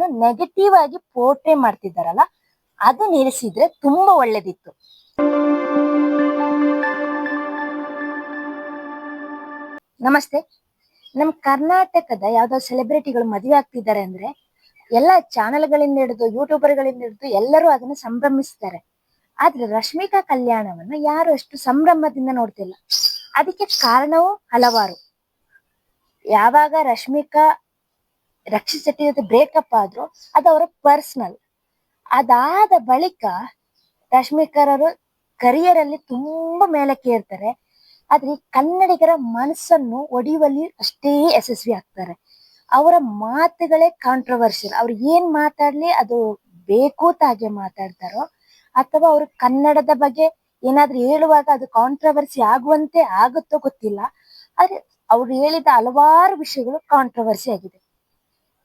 ರಶ್ಮಿಕನನ್ನು negative ಆಗಿ portray ಮಾಡ್ತಿದ್ದಾರಲ್ಲ, ಅದು ನಿಲ್ಲಿಸಿದ್ರೆ ತುಂಬಾ ಒಳ್ಳೇದಿತ್ತು. ನಮಸ್ತೆ. ನಮ್ ಕರ್ನಾಟಕದ ಯಾವ್ದಾದ್ರು ಸೆಲೆಬ್ರಿಟಿಗಳು ಮದುವೆ ಆಗ್ತಿದ್ದಾರೆ ಅಂದ್ರೆ ಎಲ್ಲ ಚಾನೆಲ್ಗಳಿಂದ ಹಿಡಿದು ಯೂಟ್ಯೂಬರ್ಗಳಿಂದ ಹಿಡಿದು ಎಲ್ಲರೂ ಅದನ್ನ ಸಂಭ್ರಮಿಸ್ತಾರೆ. ಆದ್ರೆ ರಶ್ಮಿಕಾ ಕಲ್ಯಾಣವನ್ನ ಯಾರು ಅಷ್ಟು ಸಂಭ್ರಮದಿಂದ ನೋಡ್ತಿಲ್ಲ. ಅದಕ್ಕೆ ಕಾರಣವೂ ಹಲವಾರು. ಯಾವಾಗ ರಶ್ಮಿಕಾ ರಕ್ಷಿತ್ ಶೆಟ್ಟಿ ಜೊತೆ ಬ್ರೇಕಪ್ ಆದ್ರು ಅದು ಅವರ ಪರ್ಸನಲ್. ಅದಾದ ಬಳಿಕ ರಶ್ಮಿಕಾರವರು ಕರಿಯರ್ ಅಲ್ಲಿ ತುಂಬಾ ಮೇಲಕ್ಕೆ ಏರ್ತಾರೆ. ಆದ್ರೆ ಈ ಕನ್ನಡಿಗರ ಮನಸ್ಸನ್ನು ಒಡೆಯುವಲ್ಲಿ ಅಷ್ಟೇ ಯಶಸ್ವಿ ಆಗ್ತಾರೆ. ಅವರ ಮಾತುಗಳೇ ಕಾಂಟ್ರವರ್ಷಿಯಲ್. ಅವ್ರು ಏನ್ ಮಾತಾಡ್ಲಿ ಅದು ಬೇಕು ಹಾಗೆ ಮಾತಾಡ್ತಾರೋ, ಅಥವಾ ಅವರು ಕನ್ನಡದ ಬಗ್ಗೆ ಏನಾದ್ರೂ ಹೇಳುವಾಗ ಅದು ಕಾಂಟ್ರವರ್ಸಿ ಆಗುವಂತೆ ಆಗುತ್ತೋ ಗೊತ್ತಿಲ್ಲ. ಆದ್ರೆ ಅವ್ರು ಹೇಳಿದ ಹಲವಾರು ವಿಷಯಗಳು ಕಾಂಟ್ರವರ್ಸಿ ಆಗಿದೆ.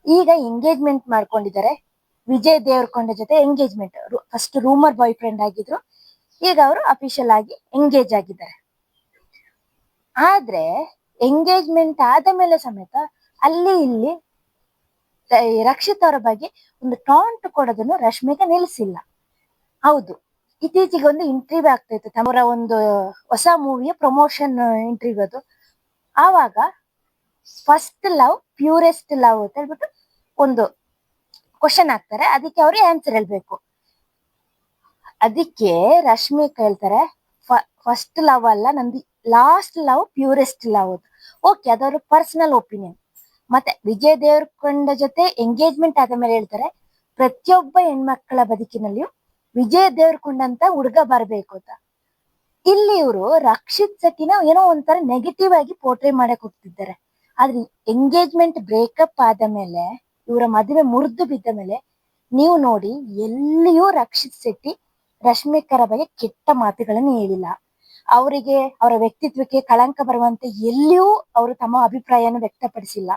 ಈಗ ಎಂಗೇಜ್ಮೆಂಟ್ ಮಾಡ್ಕೊಂಡಿದ್ದಾರೆ. ವಿಜಯ್ ದೇವರಕೊಂಡ ಜೊತೆ engagement. First rumour boy friend ಆಗಿದ್ರು, ಈಗ ಅವರು ಅಫಿಷಿಯಲ್ ಆಗಿ ಎಂಗೇಜ್ ಆಗಿದ್ದಾರೆ. ಆದ್ರೆ ಎಂಗೇಜ್ಮೆಂಟ್ ಆದ ಮೇಲೆ ಸಮೇತ ಅಲ್ಲಿ ಇಲ್ಲಿ ರಕ್ಷಿತ್ ಅವರ ಬಗ್ಗೆ ಒಂದು ಟಾಂಟ್ ಕೊಡೋದನ್ನು ರಶ್ಮಿಕಾ ನಿಲ್ಲಿಸಿಲ್ಲ. ಹೌದು, ಇತ್ತೀಚೆಗೆ ಒಂದು ಇಂಟರ್ವ್ಯೂ ಆಗ್ತಾ ಇತ್ತು, ಅವರ ಒಂದು ಹೊಸ ಮೂವಿಯ ಪ್ರಮೋಷನ್ ಇಂಟರ್ವ್ಯೂ. ಅದು ಆವಾಗ ಫಸ್ಟ್ ಲವ್ ಪ್ಯೂರೆಸ್ಟ್ ಲವ್ ಅಂತ ಹೇಳ್ಬಿಟ್ಟು ಒಂದು ಕ್ವಶನ್ ಹಾಕ್ತಾರೆ. ಅದಕ್ಕೆ ಅವ್ರು ಆನ್ಸರ್ ಹೇಳ್ಬೇಕು. ಅದಕ್ಕೆ ರಶ್ಮಿಕಾ ಹೇಳ್ತಾರೆ, ಫಸ್ಟ್ ಲವ್ ಅಲ್ಲ ನಂದು, last love purest love. Okay, ಅದವ್ರ ಪರ್ಸನಲ್ ಒಪಿನಿಯನ್. ಮತ್ತೆ ವಿಜಯ್ ದೇವರಕೊಂಡ ಜೊತೆ ಎಂಗೇಜ್ಮೆಂಟ್ ಆದ ಮೇಲೆ ಹೇಳ್ತಾರೆ, ಪ್ರತಿಯೊಬ್ಬ ಹೆಣ್ಮಕ್ಕಳ ಬದುಕಿನಲ್ಲಿಯೂ ವಿಜಯ್ ದೇವರಕೊಂಡ ಅಂತ ಹುಡುಗ ಬರ್ಬೇಕು ಅಂತ. ಇಲ್ಲಿ ಇವರು ರಕ್ಷಿತ್ ಶೆಟ್ಟಿನ ಏನೋ ಒಂಥರ ನೆಗೆಟಿವ್ ಆಗಿ ಪೋರ್ಟ್ರೇ ಮಾಡಕ್ ಹೋಗ್ತಿದ್ದಾರೆ. ಆದ್ರೆ ಎಂಗೇಜ್ಮೆಂಟ್ ಬ್ರೇಕಪ್ ಆದ ಮೇಲೆ, ಇವರ ಮದುವೆ ಮುರಿದು ಬಿದ್ದ ಮೇಲೆ ನೀವು ನೋಡಿ, ಎಲ್ಲಿಯೂ ರಕ್ಷಿತ್ ಶೆಟ್ಟಿ ರಶ್ಮಿಕರ ಬಗ್ಗೆ ಕೆಟ್ಟ ಮಾತುಗಳನ್ನು ಹೇಳಿಲ್ಲ. ಅವರಿಗೆ ಅವರ ವ್ಯಕ್ತಿತ್ವಕ್ಕೆ ಕಳಂಕ ಬರುವಂತೆ ಎಲ್ಲಿಯೂ ಅವರು ತಮ್ಮ ಅಭಿಪ್ರಾಯನ ವ್ಯಕ್ತಪಡಿಸಿಲ್ಲ.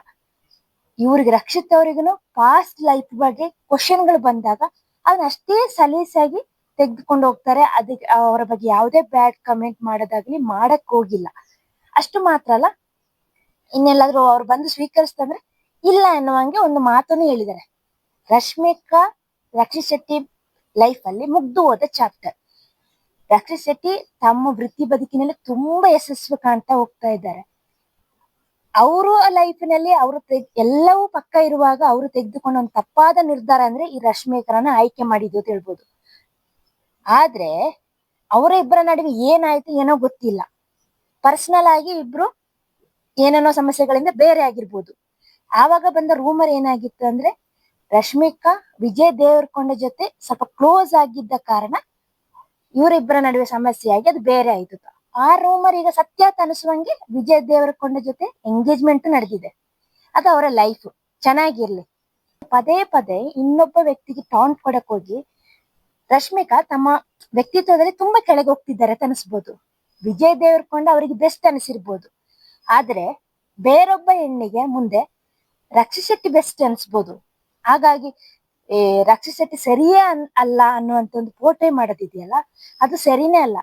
ಇವ್ರಿಗೆ ರಕ್ಷಿತ್ ಅವರಿಗೂ ಪಾಸ್ಟ್ ಲೈಫ್ ಬಗ್ಗೆ ಕ್ವಶನ್ಗಳು ಬಂದಾಗ ಅದನ್ನ ಅಷ್ಟೇ ಸಲೀಸಾಗಿ ತೆಗೆದುಕೊಂಡು ಹೋಗ್ತಾರೆ. ಅದಕ್ಕೆ ಅವರ ಬಗ್ಗೆ ಯಾವುದೇ ಬ್ಯಾಡ್ ಕಮೆಂಟ್ ಮಾಡೋದಾಗ್ಲಿ ಮಾಡಕ್ ಹೋಗಿಲ್ಲ. ಅಷ್ಟು ಮಾತ್ರ ಅಲ್ಲ, ಇನ್ನೆಲ್ಲಾದ್ರೂ ಅವ್ರು ಬಂದು ಸ್ವೀಕರಿಸ್ತಂದ್ರೆ ಇಲ್ಲ ಅನ್ನುವಂಗೆ ಒಂದು ಮಾತನ್ನು ಹೇಳಿದ್ದಾರೆ. ರಶ್ಮಿಕಾ ರಕ್ಷಿತ್ ಶೆಟ್ಟಿ ಲೈಫ್ ಅಲ್ಲಿ ಮುಗ್ದು ಹೋದ ಚಾಪ್ಟರ್. ರಕ್ಷಿತ್ ಶೆಟ್ಟಿ ತಮ್ಮ ವೃತ್ತಿ ಬದುಕಿನಲ್ಲಿ ತುಂಬಾ ಯಶಸ್ವಿ ಕಾಣ್ತಾ ಹೋಗ್ತಾ ಇದ್ದಾರೆ. ಅವರು ಲೈಫಿನಲ್ಲಿ ಅವರು ಎಲ್ಲವೂ ಪಕ್ಕ ಇರುವಾಗ ಅವರು ತೆಗೆದುಕೊಂಡ ಒಂದು ತಪ್ಪಾದ ನಿರ್ಧಾರ ಅಂದ್ರೆ ಈ ರಶ್ಮಿಕರನ್ನ ಆಯ್ಕೆ ಮಾಡಿದ್ದು ಅಂತ ಹೇಳ್ಬೋದು. ಆದ್ರೆ ಅವರ ಇಬ್ಬರ ನಡುವೆ ಏನಾಯ್ತು ಏನೋ ಗೊತ್ತಿಲ್ಲ. ಪರ್ಸನಲ್ ಆಗಿ ಇಬ್ರು ಏನೇನೋ ಸಮಸ್ಯೆಗಳಿಂದ ಬೇರೆ ಆಗಿರ್ಬೋದು. ಆವಾಗ ಬಂದ ರೂಮರ್ ಏನಾಗಿತ್ತು ಅಂದ್ರೆ, ರಶ್ಮಿಕಾ ವಿಜಯ್ ದೇವರಕೊಂಡ ಜೊತೆ ಸ್ವಲ್ಪ ಕ್ಲೋಸ್ ಆಗಿದ್ದ ಕಾರಣ ಇವರಿಬ್ಬರ ನಡುವೆ ಸಮಸ್ಯೆ ಆಗಿ ಅದು ಬೇರೆ ಆಯ್ತು. ಆ ರೂಮರ್ ಈಗ ಸತ್ಯ ಅನಿಸುವಂಗೆ ವಿಜಯ್ ದೇವರಕೊಂಡ ಜೊತೆ ಎಂಗೇಜ್ಮೆಂಟ್ ನಡೆದಿದೆ. ಅದು ಅವರ ಲೈಫ್ ಚೆನ್ನಾಗಿರ್ಲಿ. ಪದೇ ಪದೇ ಇನ್ನೊಬ್ಬ ವ್ಯಕ್ತಿಗೆ ಟಾಂಟ್ ಕೊಡಕ್ ಹೋಗಿ ರಶ್ಮಿಕಾ ತಮ್ಮ ವ್ಯಕ್ತಿತ್ವದಲ್ಲಿ ತುಂಬಾ ಕೆಳಗೆ ಹೋಗ್ತಿದ್ದಾರೆ ಅಂತ ಅನಿಸ್ಬೋದು. ವಿಜಯ್ ದೇವರಕೊಂಡ ಅವರಿಗೆ ಬೆಸ್ಟ್ ಅನಿಸಿರ್ಬೋದು. ಆದ್ರೆ ಬೇರೊಬ್ಬ ಹೆಣ್ಣಿಗೆ ಮುಂದೆ ರಕ್ಷಿತ್ ಶೆಟ್ಟಿ ಬೆಸ್ಟ್ ಅನ್ಸ್ಬೋದು. ಹಾಗಾಗಿ ರಕ್ಷಿತ್ ಶೆಟ್ಟಿ ಸರಿಯೇ ಅಲ್ಲ ಅನ್ನುವಂತ ಒಂದು ಪೋರ್ಟ್ರೇ ಮಾಡೋದಿದೆಯಲ್ಲ, ಅದು ಸರಿನೇ ಅಲ್ಲ.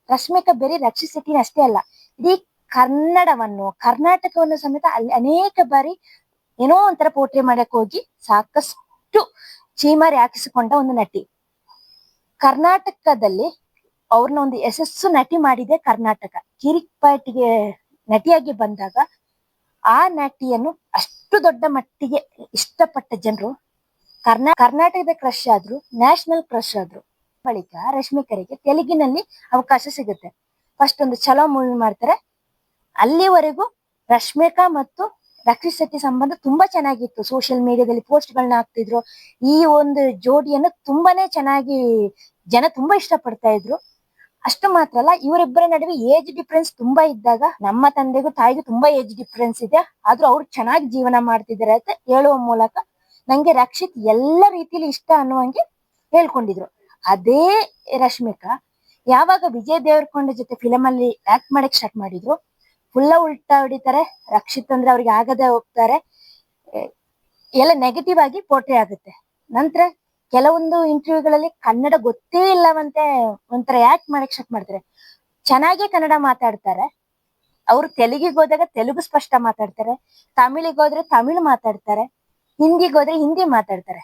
ರಶ್ಮಿಕಾ ಬೇರೆ ರಕ್ಷಿತ್ ಶೆಟ್ಟಿನ ಅಷ್ಟೇ ಅಲ್ಲ, ಇಡೀ ಕನ್ನಡವನ್ನು ಕರ್ನಾಟಕವನ್ನು ಸಮೇತ ಅಲ್ಲಿ ಅನೇಕ ಬಾರಿ ಏನೋ ಒಂಥರ ಪೋರ್ಟ್ರೇ ಮಾಡಕ್ ಹೋಗಿ ಸಾಕಷ್ಟು ಚೀಮಾರಿ ಹಾಕಿಸಿಕೊಂಡ ಒಂದು ನಟಿ. ಕರ್ನಾಟಕದಲ್ಲಿ ಅವ್ರನ್ನ ಒಂದು ಯಶಸ್ಸು ನಟಿ ಮಾಡಿದೆ ಕರ್ನಾಟಕ. ಕಿರಿಕ್ ಪಾರ್ಟಿಗೆ ನಟಿಯಾಗಿ ಬಂದಾಗ ಆ ನಟಿಯನ್ನು ಅಷ್ಟು ದೊಡ್ಡ ಮಟ್ಟಿಗೆ ಇಷ್ಟಪಟ್ಟ ಜನರು ಕರ್ನಾಟಕದ ಕ್ರಶ್ ಆದ್ರು, ನ್ಯಾಷನಲ್ ಕ್ರಶ್ ಆದ್ರು. ಬಳಿಕ ರಶ್ಮಿಕರಿಗೆ ತೆಲುಗಿನಲ್ಲಿ ಅವಕಾಶ ಸಿಗುತ್ತೆ. ಫಸ್ಟ್ ಒಂದು ಚಲೋ ಮೂವಿ ಮಾಡ್ತಾರೆ. ಅಲ್ಲಿವರೆಗೂ ರಶ್ಮಿಕಾ ಮತ್ತು ರಕ್ಷಿತ್ ಶೆಟ್ಟಿ ಸಂಬಂಧ ತುಂಬಾ ಚೆನ್ನಾಗಿತ್ತು. ಸೋಷಿಯಲ್ ಮೀಡಿಯಾದಲ್ಲಿ ಪೋಸ್ಟ್ ಗಳನ್ನ ಹಾಕ್ತಿದ್ರು. ಈ ಒಂದು ಜೋಡಿಯನ್ನು ತುಂಬಾನೇ ಚೆನ್ನಾಗಿ ಜನ ತುಂಬಾ ಇಷ್ಟಪಡ್ತಾ ಇದ್ರು. ಅಷ್ಟು ಮಾತ್ರ ಅಲ್ಲ, ಇವರಿಬ್ಬರ ನಡುವೆ ಏಜ್ ಡಿಫ್ರೆನ್ಸ್ ತುಂಬಾ ಇದ್ದಾಗ, ನಮ್ಮ ತಂದೆಗೂ ತಾಯಿಗೂ ತುಂಬಾ ಏಜ್ ಡಿಫ್ರೆನ್ಸ್ ಇದೆ, ಆದ್ರೂ ಅವ್ರು ಚೆನ್ನಾಗಿ ಜೀವನ ಮಾಡ್ತಿದ್ದಾರೆ ಅಂತ ಹೇಳುವ ಮೂಲಕ ನಂಗೆ ರಕ್ಷಿತ್ ಎಲ್ಲ ರೀತಿಯಲ್ಲಿ ಇಷ್ಟ ಅನ್ನುವಂಗೆ ಹೇಳ್ಕೊಂಡಿದ್ರು. ಅದೇ ರಶ್ಮಿಕಾ ಯಾವಾಗ ವಿಜಯ್ ದೇವರಕೊಂಡ ಜೊತೆ ಫಿಲಮ್ ಅಲ್ಲಿ ಆಕ್ಟ್ ಮಾಡಕ್ ಸ್ಟಾರ್ಟ್ ಮಾಡಿದ್ರು, ಫುಲ್ಲ ಉಲ್ಟಾ ಹೊಡಿತಾರೆ. ರಕ್ಷಿತ್ ಅಂದ್ರೆ ಅವ್ರಿಗೆ ಆಗದೆ ಹೋಗ್ತಾರೆ. ಎಲ್ಲ ನೆಗೆಟಿವ್ ಆಗಿ ಪೋರ್ಟ್ರೇ ಆಗುತ್ತೆ. ನಂತರ ಕೆಲವೊಂದು ಇಂಟರ್ವ್ಯೂಗಳಲ್ಲಿ ಕನ್ನಡ ಗೊತ್ತೇ ಇಲ್ಲವಂತೆ ಒಂಥರ ಆಕ್ಟ್ ಮಾಡಕ್ ಸ್ಟಾರ್ಟ್ ಮಾಡ್ತಾರೆ. ಚೆನ್ನಾಗಿ ಕನ್ನಡ ಮಾತಾಡ್ತಾರೆ. ಅವ್ರು ತೆಲುಗಿಗೆ ಹೋದಾಗ ತೆಲುಗು ಸ್ಪಷ್ಟ ಮಾತಾಡ್ತಾರೆ, ತಮಿಳಿಗೆ ಹೋದ್ರೆ ತಮಿಳು ಮಾತಾಡ್ತಾರೆ, ಹಿಂದಿಗೆ ಹೋದ್ರೆ ಹಿಂದಿ ಮಾತಾಡ್ತಾರೆ.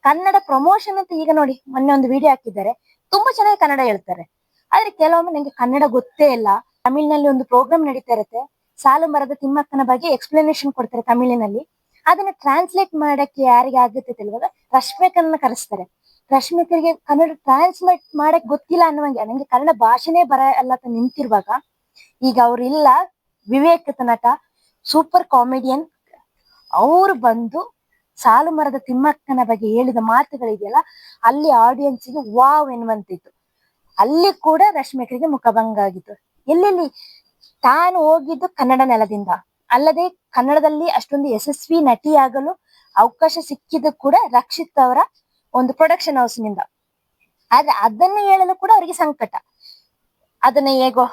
ಕನ್ನಡ ಪ್ರಮೋಷನ್ ಅಂತ ಈಗ ನೋಡಿ ಮೊನ್ನೆ ಒಂದು ವಿಡಿಯೋ ಹಾಕಿದ್ದಾರೆ, ತುಂಬಾ ಚೆನ್ನಾಗಿ ಕನ್ನಡ ಹೇಳ್ತಾರೆ. ಆದ್ರೆ ಕೆಲವೊಮ್ಮೆ ನಂಗೆ ಕನ್ನಡ ಗೊತ್ತೇ ಇಲ್ಲ. ತಮಿಳಿನಲ್ಲಿ ಒಂದು ಪ್ರೋಗ್ರಾಮ್ ನಡೀತಾ ಇರುತ್ತೆ, ಸಾಲು ಮರದ ತಿಮ್ಮಕ್ಕನ ಬಗ್ಗೆ ಎಕ್ಸ್ಪ್ಲನೇಷನ್ ಕೊಡ್ತಾರೆ ತಮಿಳಿನಲ್ಲಿ. ಅದನ್ನ ಟ್ರಾನ್ಸ್ಲೇಟ್ ಮಾಡಕ್ಕೆ ಯಾರಿಗೆ ಆಗುತ್ತೆ ತಿಳಿವಾಗ ರಶ್ಮಿಕನ್ನ ಕರೆಸ್ತಾರೆ. ರಶ್ಮಿಕರಿಗೆ ಕನ್ನಡ ಟ್ರಾನ್ಸ್ಲೇಟ್ ಮಾಡಕ್ ಗೊತ್ತಿಲ್ಲ ಅನ್ನುವಂಗೆ, ನಂಗೆ ಕನ್ನಡ ಭಾಷೆನೇ ಬರಲ್ಲ ಅಂತ ನಿಂತಿರುವಾಗ ಈಗ ಅವ್ರು ಇಲ್ಲ, ವಿವೇಕ್ ನಟ, ಸೂಪರ್ ಕಾಮಿಡಿಯನ್, ಅವರು ಬಂದು ಸಾಲು ಮರದ ತಿಮ್ಮಕ್ಕನ ಬಗ್ಗೆ ಹೇಳಿದ ಮಾತುಗಳಿದೆಯಲ್ಲ, ಅಲ್ಲಿ ಆಡಿಯನ್ಸ್ಗೆ ವಾವ್ ಎನ್ನುವಂತಿತ್ತು. ಅಲ್ಲಿ ಕೂಡ ರಶ್ಮಿಕರಿಗೆ ಮುಖಭಂಗ ಆಗಿತ್ತು. ಎಲ್ಲೆಲ್ಲಿ ತಾನು ಹೋಗಿದ್ದು ಕನ್ನಡ ನೆಲದಿಂದ, ಅಲ್ಲದೆ ಕನ್ನಡದಲ್ಲಿ ಅಷ್ಟೊಂದು ಯಶಸ್ವಿ ನಟಿಯಾಗಲು ಅವಕಾಶ ಸಿಕ್ಕಿದ್ದು ಕೂಡ ರಕ್ಷಿತ್ ಅವರ ಒಂದು ಪ್ರೊಡಕ್ಷನ್ ಹೌಸ್ ನಿಂದ. ಆದ್ರೆ ಅದನ್ನು ಹೇಳಲು ಕೂಡ ಅವರಿಗೆ ಸಂಕಟ. ಅದನ್ನ ಹೇಗೋ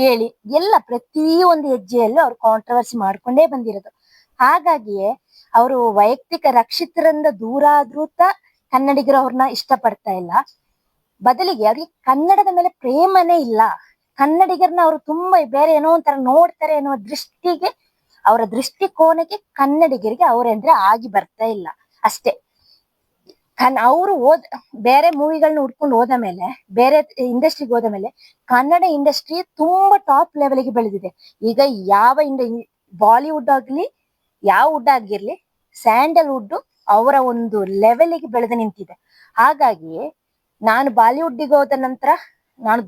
ಹೇಳಿ ಎಲ್ಲ ಪ್ರತಿ ಒಂದು ಹೆಜ್ಜೆಯಲ್ಲೂ ಅವ್ರು ಕಾಂಟ್ರವರ್ಸಿ ಮಾಡ್ಕೊಂಡೇ ಬಂದಿರೋದು. ಹಾಗಾಗಿಯೇ ಅವರು ವೈಯಕ್ತಿಕ ರಕ್ಷಿತರಿಂದ ದೂರ ಆದ್ರೂ ಕನ್ನಡಿಗರು ಅವ್ರನ್ನ ಇಷ್ಟಪಡ್ತಾ ಇಲ್ಲ. ಬದಲಿಗೆ ಅವ್ರಿಗೆ ಕನ್ನಡದ ಮೇಲೆ ಪ್ರೇಮನೇ ಇಲ್ಲ. ಕನ್ನಡಿಗರನ್ನ ಅವರು ತುಂಬಾ ಬೇರೆ ಏನೋ ಒಂಥರ ನೋಡ್ತಾರೆ ಎನ್ನುವ ದೃಷ್ಟಿಗೆ, ಅವರ ದೃಷ್ಟಿಕೋನಕ್ಕೆ ಕನ್ನಡಿಗರಿಗೆ ಅವರಂದ್ರೆ ಆಗಿ ಬರ್ತಾ ಇಲ್ಲ ಅಷ್ಟೇ. ಅವರು ಬೇರೆ ಮೂವಿಗಳನ್ನ ಹುಡ್ಕೊಂಡು ಹೋದ ಮೇಲೆ, ಬೇರೆ ಇಂಡಸ್ಟ್ರಿಗೆ ಹೋದ ಮೇಲೆ ಕನ್ನಡ ಇಂಡಸ್ಟ್ರಿ ತುಂಬಾ ಟಾಪ್ ಲೆವೆಲ್ಗೆ ಬೆಳೆದಿದೆ. ಈಗ ಯಾವ ಬಾಲಿವುಡ್ ಆಗ್ಲಿ, ಯಾವ ವುಡ್ ಆಗಿರ್ಲಿ, ಸ್ಯಾಂಡಲ್ವುಡ್ ಅವರ ಒಂದು ಲೆವೆಲ್ಗೆ ಬೆಳೆದು ನಿಂತಿದೆ. ಹಾಗಾಗಿ ನಾನು ಬಾಲಿವುಡ್ಗೆ ಹೋದ ನಂತರ ನಾನು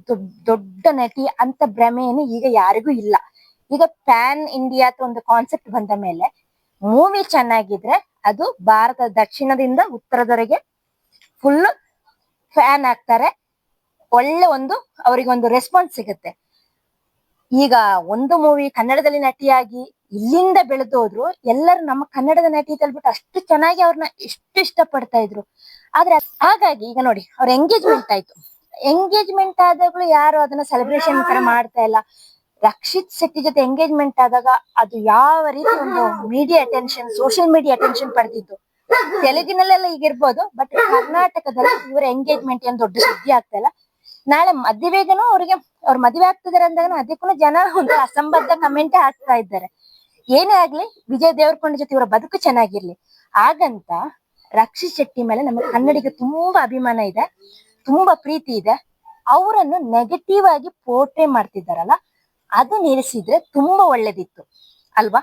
ದೊಡ್ಡ ನಟಿ ಅಂತ ಭ್ರಮೆಯನ್ನು ಈಗ ಯಾರಿಗೂ ಇಲ್ಲ. ಈಗ ಪ್ಯಾನ್ ಇಂಡಿಯಾ ಒಂದು ಕಾನ್ಸೆಪ್ಟ್ ಬಂದ ಮೇಲೆ ಮೂವಿ ಚೆನ್ನಾಗಿದ್ರೆ ಅದು ಭಾರತ ದಕ್ಷಿಣದಿಂದ ಉತ್ತರದವರೆಗೆ ಫುಲ್ ಫ್ಯಾನ್ ಆಗ್ತಾರೆ, ಒಳ್ಳೆ ಒಂದು ಅವರಿಗೊಂದು ರೆಸ್ಪಾನ್ಸ್ ಸಿಗುತ್ತೆ. ಈಗ ಒಂದು ಮೂವಿ ಕನ್ನಡದಲ್ಲಿ ನಟಿಯಾಗಿ ಇಲ್ಲಿಂದ ಬೆಳೆದೋದ್ರು ಎಲ್ಲರೂ ನಮ್ಮ ಕನ್ನಡದ ನಟಿ ತಲ್ಬಿಟ್ಟು ಅಷ್ಟು ಚೆನ್ನಾಗಿ ಅವ್ರನ್ನ ಎಷ್ಟು ಇಷ್ಟಪಡ್ತಾ ಇದ್ರು. ಆದ್ರೆ ಹಾಗಾಗಿ ಈಗ ನೋಡಿ ಅವ್ರ ಎಂಗೇಜ್ಮೆಂಟ್ ಆಯ್ತು, ಎಂಗೇಜ್ಮೆಂಟ್ ಆದಾಗ್ಲೂ ಯಾರು ಅದನ್ನ ಸೆಲೆಬ್ರೇಷನ್ ತರ ಮಾಡ್ತಾ ಇಲ್ಲ. ರಕ್ಷಿತ್ ಶೆಟ್ಟಿ ಜೊತೆ ಎಂಗೇಜ್ಮೆಂಟ್ ಆದಾಗ ಅದು ಯಾವ ರೀತಿ ಒಂದು media attention, social media attention ಪಡೆದಿತ್ತು. ತೆಲುಗಿನಲ್ಲೆಲ್ಲ ಈಗ ಇರ್ಬೋದು, ಬಟ್ ಕರ್ನಾಟಕದಲ್ಲಿ ಇವರ ಎಂಗೇಜ್ಮೆಂಟ್ ಏನ್ ದೊಡ್ಡ ಸುದ್ದಿ ಆಗ್ತಾ ಇಲ್ಲ. ನಾಳೆ ಮದುವೆಗನು ಅವ್ರಿಗೆ ಅವ್ರ ಮದುವೆ ಆಗ್ತಿದಾರೆ ಅಂದಾಗ ಅದಕ್ಕೂ ಜನ ಒಂದು ಅಸಂಬದ್ಧ ಕಮೆಂಟ್ ಹಾಕ್ತಾ ಇದ್ದಾರೆ. ಏನೇ ಆಗ್ಲಿ ವಿಜಯ್ ದೇವರಕೊಂಡ ಜೊತೆ ಇವರ ಬದುಕು ಚೆನ್ನಾಗಿರ್ಲಿ ಹಾಗಂತ ರಕ್ಷಿತ್ ಶೆಟ್ಟಿ ಮೇಲೆ ನಮ್ಮ ಕನ್ನಡಿಗೆ ತುಂಬಾ ಅಭಿಮಾನ ಇದೆ, ತುಂಬಾ ಪ್ರೀತಿ ಇದೆ. ಅವರನ್ನು ನೆಗೆಟಿವ್ ಆಗಿ ಪೋರ್ಟ್ರೇ ಮಾಡ್ತಿದ್ದಾರಲ್ಲ, ಅದು ನಿಲ್ಲಿಸಿದ್ರೆ ತುಂಬಾ ಒಳ್ಳೇದಿತ್ತು ಅಲ್ವಾ.